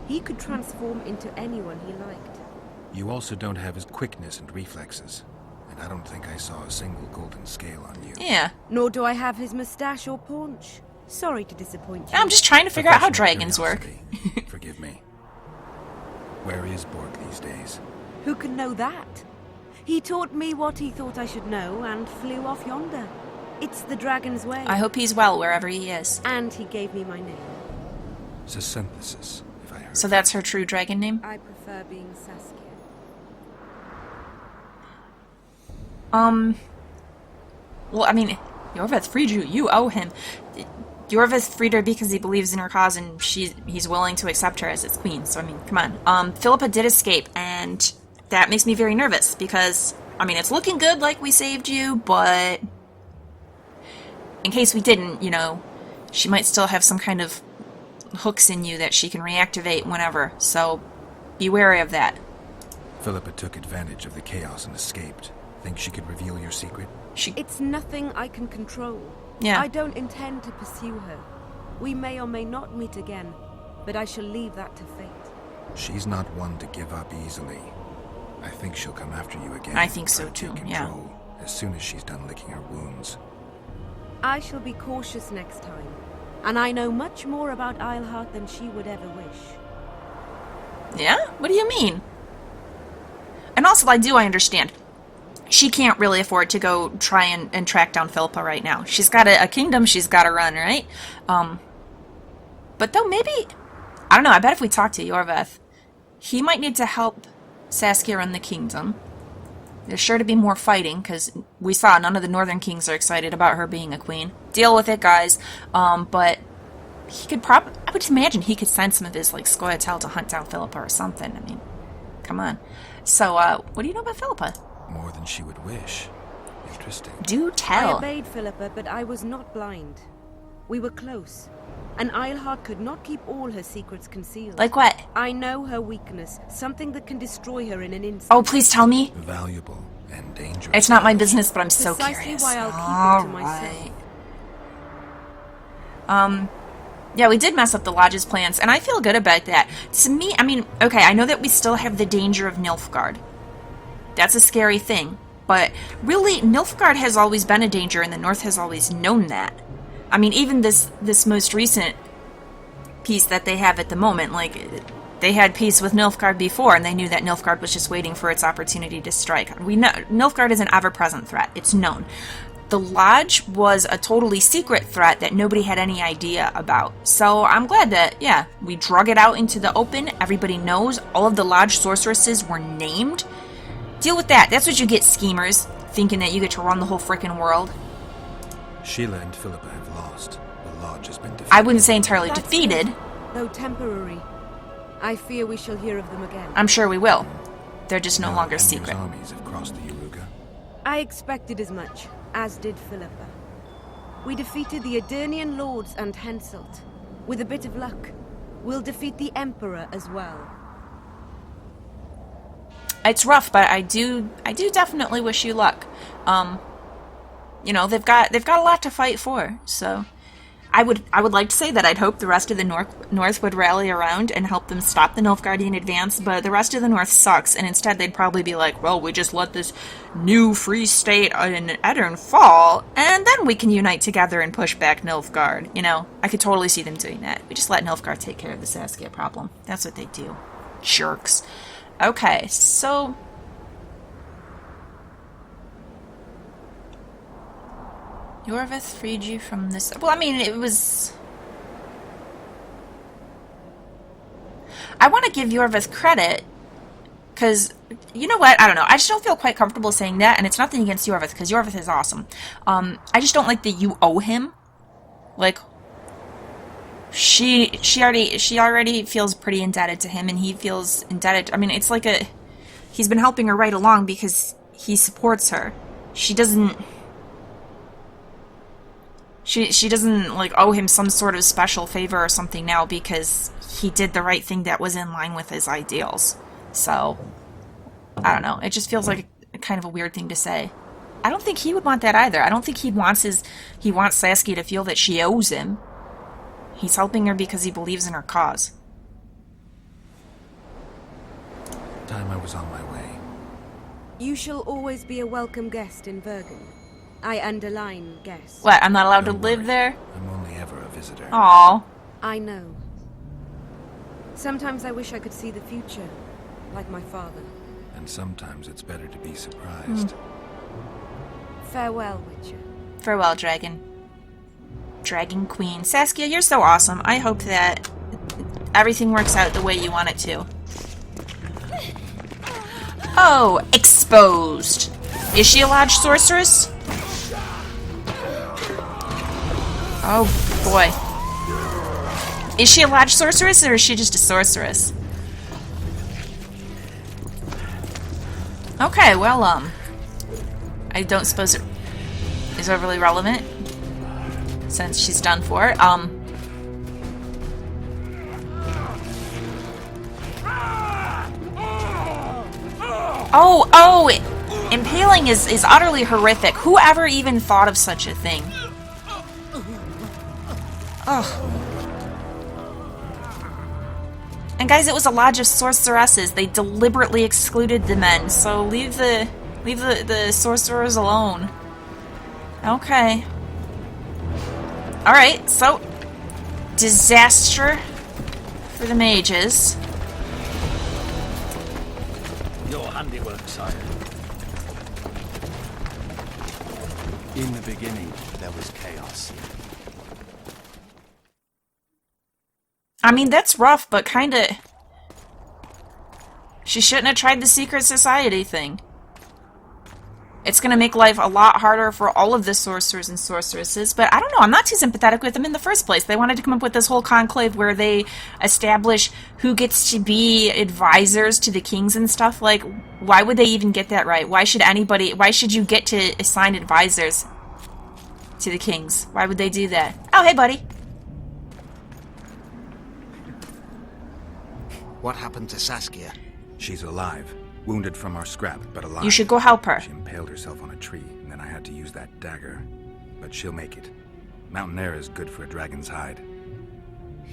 He could transform into anyone he liked. You also don't have his quickness and reflexes. And I don't think I saw a single golden scale on you. Yeah. Nor do I have his mustache or paunch. Sorry to disappoint you. I'm just trying to figure out how dragons work. Forgive me. Where is Borg these days? Who can know that? He taught me what he thought I should know and flew off yonder. It's the dragon's way. I hope he's well wherever he is. And he gave me my name. Saesenthessis, if I heard. So that's her true dragon name? I prefer being Saskia. Well, I mean, Yorvith freed you. You owe him. Yorvith freed her because he believes in her cause and he's willing to accept her as his queen. So, I mean, come on. Philippa did escape, and that makes me very nervous because, I mean, it's looking good like we saved you, but in case we didn't, you know, she might still have some kind of hooks in you that she can reactivate whenever. So, be wary of that. Philippa took advantage of the chaos and escaped. Think she could reveal your secret? It's nothing I can control. Yeah. I don't intend to pursue her. We may or may not meet again, but I shall leave that to fate. She's not one to give up easily. I think she'll come after you again. I think so try to too, take yeah. control as soon as she's done licking her wounds. I shall be cautious next time, and I know much more about Eilhart than she would ever wish. Yeah? What do you mean? And also, I understand. She can't really afford to go try and track down Philippa right now. She's got a kingdom she's got to run, right? But though, maybe... I don't know, I bet if we talk to Yorveth, he might need to help Saskia run the kingdom. There's sure to be more fighting, because we saw none of the northern kings are excited about her being a queen. Deal with it, guys. But he could I would imagine he could send some of his, like, Scoia'tael to hunt down Philippa or something. I mean, come on. So, what do you know about Philippa? More than she would wish. Interesting. Do tell. I obeyed Philippa, but I was not blind. We were close, and Eilhart could not keep all her secrets concealed. Like what? I know her weakness, something that can destroy her in an instant. Oh, please tell me. Valuable and dangerous. It's not my business, but I'm so Precisely curious. why I'll keep it to myself. Yeah, we did mess up the Lodge's plans, and I feel good about that. To me, I mean, okay, I know that we still have the danger of Nilfgaard. That's a scary thing. But really, Nilfgaard has always been a danger, and the North has always known that. I mean, even this most recent peace that they have at the moment, like, they had peace with Nilfgaard before, and they knew that Nilfgaard was just waiting for its opportunity to strike. We know Nilfgaard is an ever-present threat. It's known. The Lodge was a totally secret threat that nobody had any idea about. So I'm glad that, yeah, we drug it out into the open. Everybody knows. All of the Lodge sorceresses were named. Deal with that. That's what you get, schemers, thinking that you get to run the whole frickin' world. Sheila and Philippa have lost. The Lodge has been defeated. I wouldn't say entirely That's defeated. good, though temporary. I fear we shall hear of them again. I'm sure we will. They're just no longer Emhyr's secret. armies have crossed the Yaruga. I expected as much, as did Philippa. We defeated the Adernian lords and Henselt. With a bit of luck, we'll defeat the Emperor as well. It's rough, but I do definitely wish you luck. You know, they've got a lot to fight for, so I would like to say that I'd hope the rest of the North would rally around and help them stop the Nilfgaardian advance, but the rest of the North sucks, and instead they'd probably be like, well, we just let this new free state in Aedirn fall, and then we can unite together and push back Nilfgaard. You know, I could totally see them doing that. We just let Nilfgaard take care of the Saskia problem. That's what they do. Jerks. Okay, so... Yorveth freed you from this... Well, I mean, it was... I want to give Yorveth credit, because, you know what? I don't know. I just don't feel quite comfortable saying that, and it's nothing against Yorveth, because Yorveth is awesome. I just don't like that you owe him. Like, she already feels pretty indebted to him, and he feels indebted... I mean, it's like a... He's been helping her right along because he supports her. She doesn't... She doesn't, like, owe him some sort of special favor or something now because he did the right thing that was in line with his ideals. So, I don't know. It just feels like a kind of a weird thing to say. I don't think he would want that either. I don't think he wants Saskia to feel that she owes him. He's helping her because he believes in her cause. Time I was on my way. You shall always be a welcome guest in Vergen. I underline guest. What, I'm not allowed Don't to live worry. there? I'm only ever a visitor. Aww. I know. Sometimes I wish I could see the future, like my father. And sometimes it's better to be surprised. Farewell, Witcher. Farewell, Dragon. Dragon Queen. Saskia, you're so awesome. I hope that everything works out the way you want it to. Oh, exposed. Is she a Lodge sorceress? Oh, boy. Is she a Lodge sorceress, or is she just a sorceress? Okay, well, I don't suppose it is overly relevant, since she's done for. Oh! Impaling is utterly horrific. Whoever even thought of such a thing? Ugh. And guys, it was a lodge of sorceresses. They deliberately excluded the men, so leave the sorcerers alone. Okay. Alright, so disaster for the mages. Your handiwork, sire. In the beginning, there was chaos. I mean, that's rough, but kinda... She shouldn't have tried the secret society thing. It's gonna make life a lot harder for all of the sorcerers and sorceresses, but I don't know, I'm not too sympathetic with them in the first place. They wanted to come up with this whole conclave where they establish who gets to be advisors to the kings and stuff. Like, why would they even get that right? Why should you get to assign advisors to the kings? Why would they do that? Oh, hey, buddy. What happened to Saskia? She's alive. Wounded from our scrap, but alive. You should go help her. She impaled herself on a tree, and then I had to use that dagger. But she'll make it. Mountain air is good for a dragon's hide.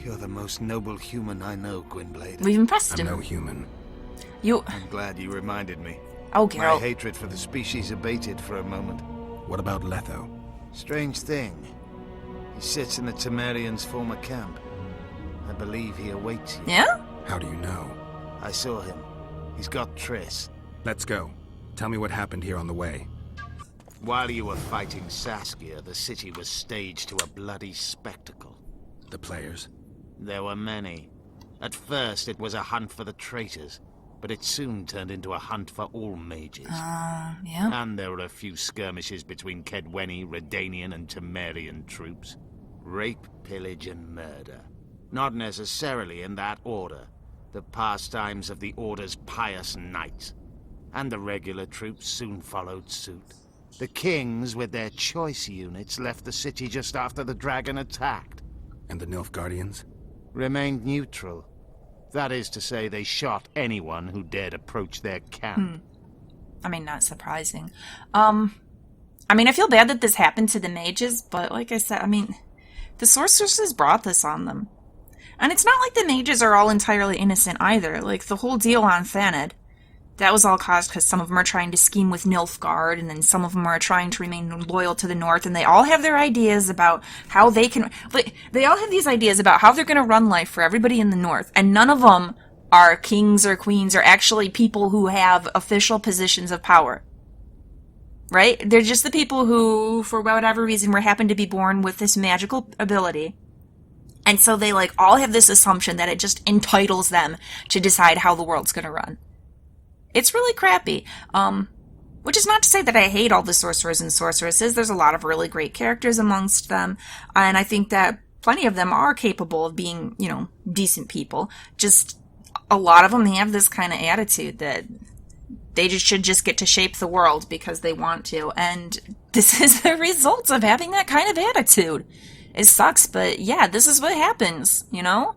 You're the most noble human I know, Gwynblade. We've impressed him. I'm no human. I'm glad you reminded me. Oh, Geralt. My hatred for the species abated for a moment. What about Letho? Strange thing. He sits in the Temerians' former camp. I believe he awaits you. Yeah? How do you know? I saw him. He's got Triss. Let's go. Tell me what happened here on the way. While you were fighting Saskia, the city was staged to a bloody spectacle. The players? There were many. At first, it was a hunt for the traitors, but it soon turned into a hunt for all mages. Yeah. And there were a few skirmishes between Kedweni, Redanian, and Temerian troops. Rape, pillage, and murder. Not necessarily in that order. The pastimes of the Order's pious knights. And the regular troops soon followed suit. The kings, with their choice units, left the city just after the dragon attacked. And the Nilfgaardians? Remained neutral. That is to say, they shot anyone who dared approach their camp. I mean, not surprising. I mean, I feel bad that this happened to the mages, but like I said, I mean, the sorceresses brought this on them. And it's not like the mages are all entirely innocent either. Like, the whole deal on Thanedd, that was all caused because some of them are trying to scheme with Nilfgaard, and then some of them are trying to remain loyal to the North, and they all have their ideas about how they can... Like, they all have these ideas about how they're going to run life for everybody in the North, and none of them are kings or queens or actually people who have official positions of power. Right? They're just the people who, for whatever reason, were happened to be born with this magical ability. And so they, like, all have this assumption that it just entitles them to decide how the world's going to run. It's really crappy. Which is not to say that I hate all the sorcerers and sorceresses. There's a lot of really great characters amongst them. And I think that plenty of them are capable of being, you know, decent people. Just a lot of them have this kind of attitude that they just should just get to shape the world because they want to. And this is the result of having that kind of attitude. It sucks, but yeah, this is what happens, you know?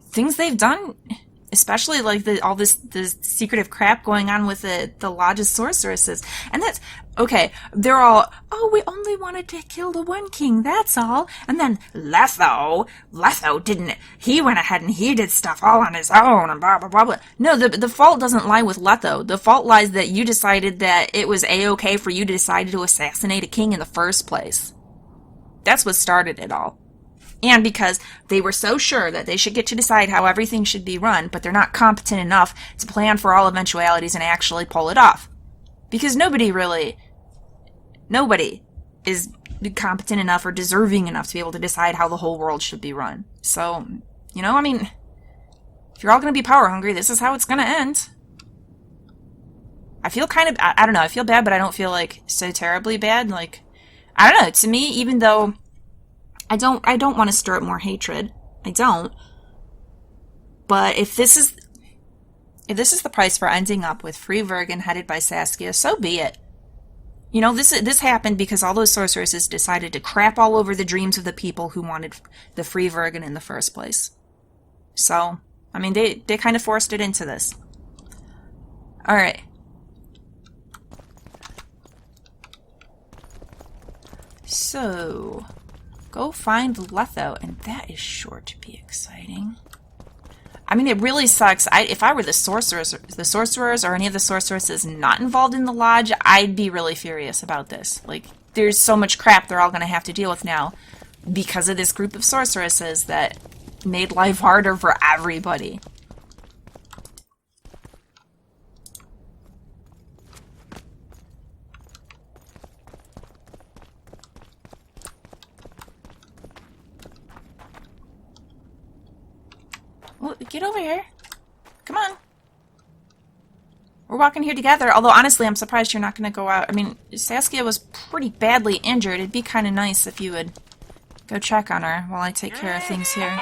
Things they've done, especially like all this secretive crap going on with the Lodge's sorceresses. And that's, okay, they're all, oh, we only wanted to kill the one king, that's all. And then Letho didn't, he went ahead and he did stuff all on his own and blah, blah, blah, blah. No, the fault doesn't lie with Letho. The fault lies that you decided that it was A-okay for you to decide to assassinate a king in the first place. That's what started it all. And because they were so sure that they should get to decide how everything should be run, but they're not competent enough to plan for all eventualities and actually pull it off. Because nobody is competent enough or deserving enough to be able to decide how the whole world should be run. So, you know, I mean, if you're all going to be power hungry, this is how it's going to end. I feel kind of, I don't know, I feel bad, but I don't feel like so terribly bad. Like, I don't know, to me, even though I don't want to stir up more hatred, I don't, but if this is the price for ending up with Free Vergen headed by Saskia, so be it. You know, this happened because all those sorceresses decided to crap all over the dreams of the people who wanted the Free Vergen in the first place. So, I mean, they kind of forced it into this. Alright. So, go find Letho, and that is sure to be exciting. I mean, it really sucks. If I were the sorcerers or any of the sorceresses not involved in the lodge, I'd be really furious about this. Like, there's so much crap they're all going to have to deal with now because of this group of sorceresses that made life harder for everybody. Well, get over here. Come on. We're walking here together, although honestly I'm surprised you're not going to go out. I mean, Saskia was pretty badly injured. It'd be kind of nice if you would go check on her while I take care of things here.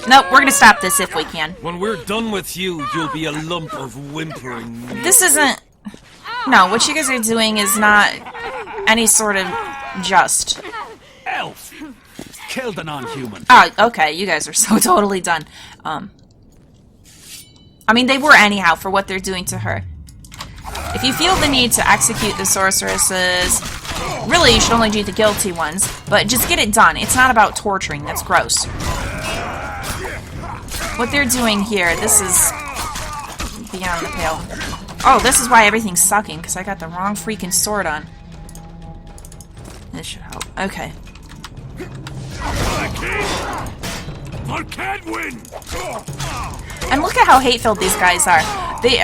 Nope, we're going to stop this if we can. When we're done with you, you'll be a lump of whimpering. This isn't... No, what you guys are doing is not any sort of just. Elf! Killed a non-human. Oh, okay, you guys are so totally done. I mean, they were anyhow for what they're doing to her. If you feel the need to execute the sorceresses, really you should only do the guilty ones, but just get it done. It's not about torturing, that's gross. What they're doing here, this is beyond the pale. Oh, this is why everything's sucking, because I got the wrong freaking sword on. This should help. Okay. I can't win! And look at how hate-filled these guys are.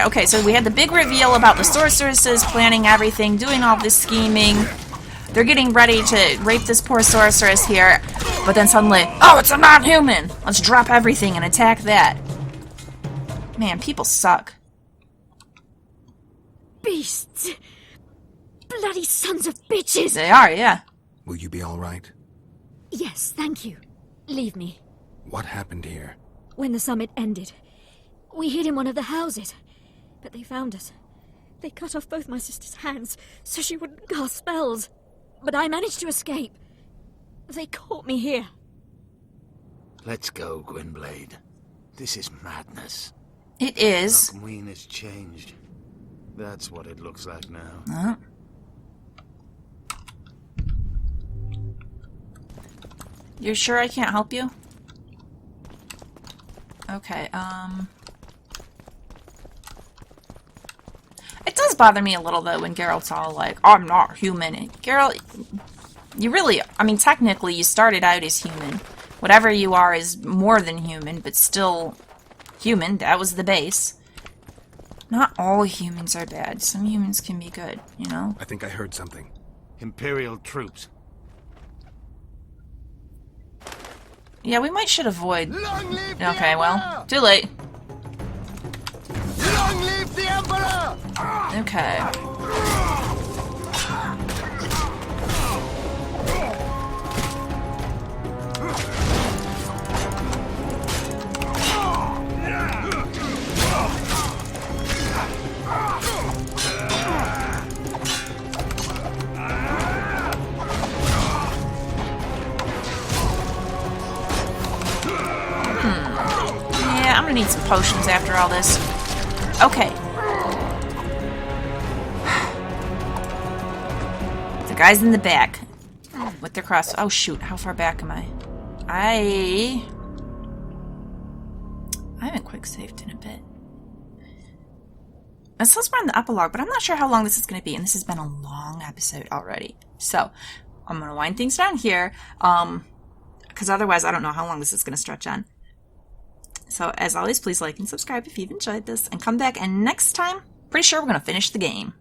Okay, so we had the big reveal about the sorceresses planning everything, doing all this scheming. They're getting ready to rape this poor sorceress here, but then suddenly, oh, it's a non-human! Let's drop everything and attack that. Man, people suck. Beasts! Bloody sons of bitches! They are, yeah. Will you be all right? Yes, thank you. Leave me. What happened here? When the summit ended, we hid in one of the houses, but they found us. They cut off both my sister's hands so she wouldn't cast spells, but I managed to escape. They caught me here. Let's go, Gwynblade. This is madness. It is. Lochmween has changed. That's what it looks like now. Huh? You're sure I can't help you? Okay, It does bother me a little, though, when Geralt's all like, I'm not human. And Geralt, you really, I mean, technically, you started out as human. Whatever you are is more than human, but still human. That was the base. Not all humans are bad. Some humans can be good, you know? I think I heard something. Imperial troops. Yeah, we might should avoid... Okay, well, too late. Long live the Emperor! Okay. Yeah, I'm gonna need some potions after all this. Okay. The guys in the back with their cross. Oh shoot, how far back am I? I haven't quick saved in a bit. It says we're in the epilogue, but I'm not sure how long this is going to be, and this has been a long episode already. So, I'm going to wind things down here, because otherwise I don't know how long this is going to stretch on. So, as always, please like and subscribe if you've enjoyed this, and come back, and next time, pretty sure we're going to finish the game.